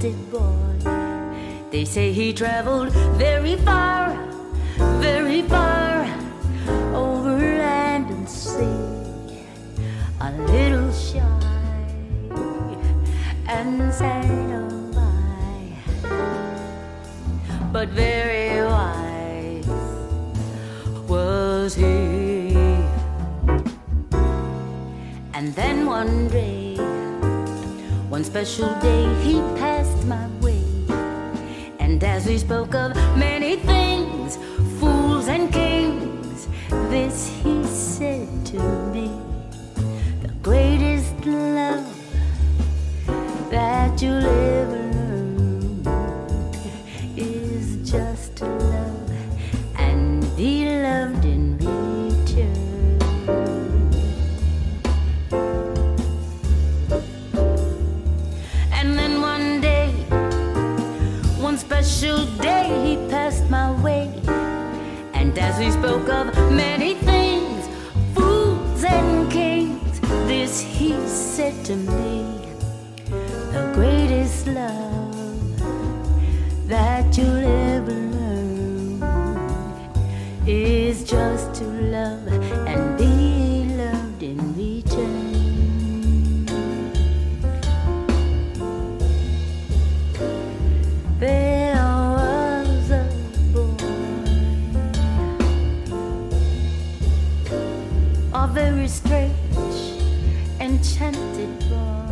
enchanted boy. They say he traveled very far, over land and sea, a little shy and sad of eye, but very wise was he. And then one day, one special day, he passed my way. And as we spoke of many things, fools and kings, this he said to me: the greatest love that you'll ever learn is just to love and be loved in return. And then one day, one special day, he passed my way. And as we spoke of many things, fools and kings, this he said to me: the greatest love that you'll ever learn is just to love and be loved in return. There was a boy, a very strange, enchanted boy.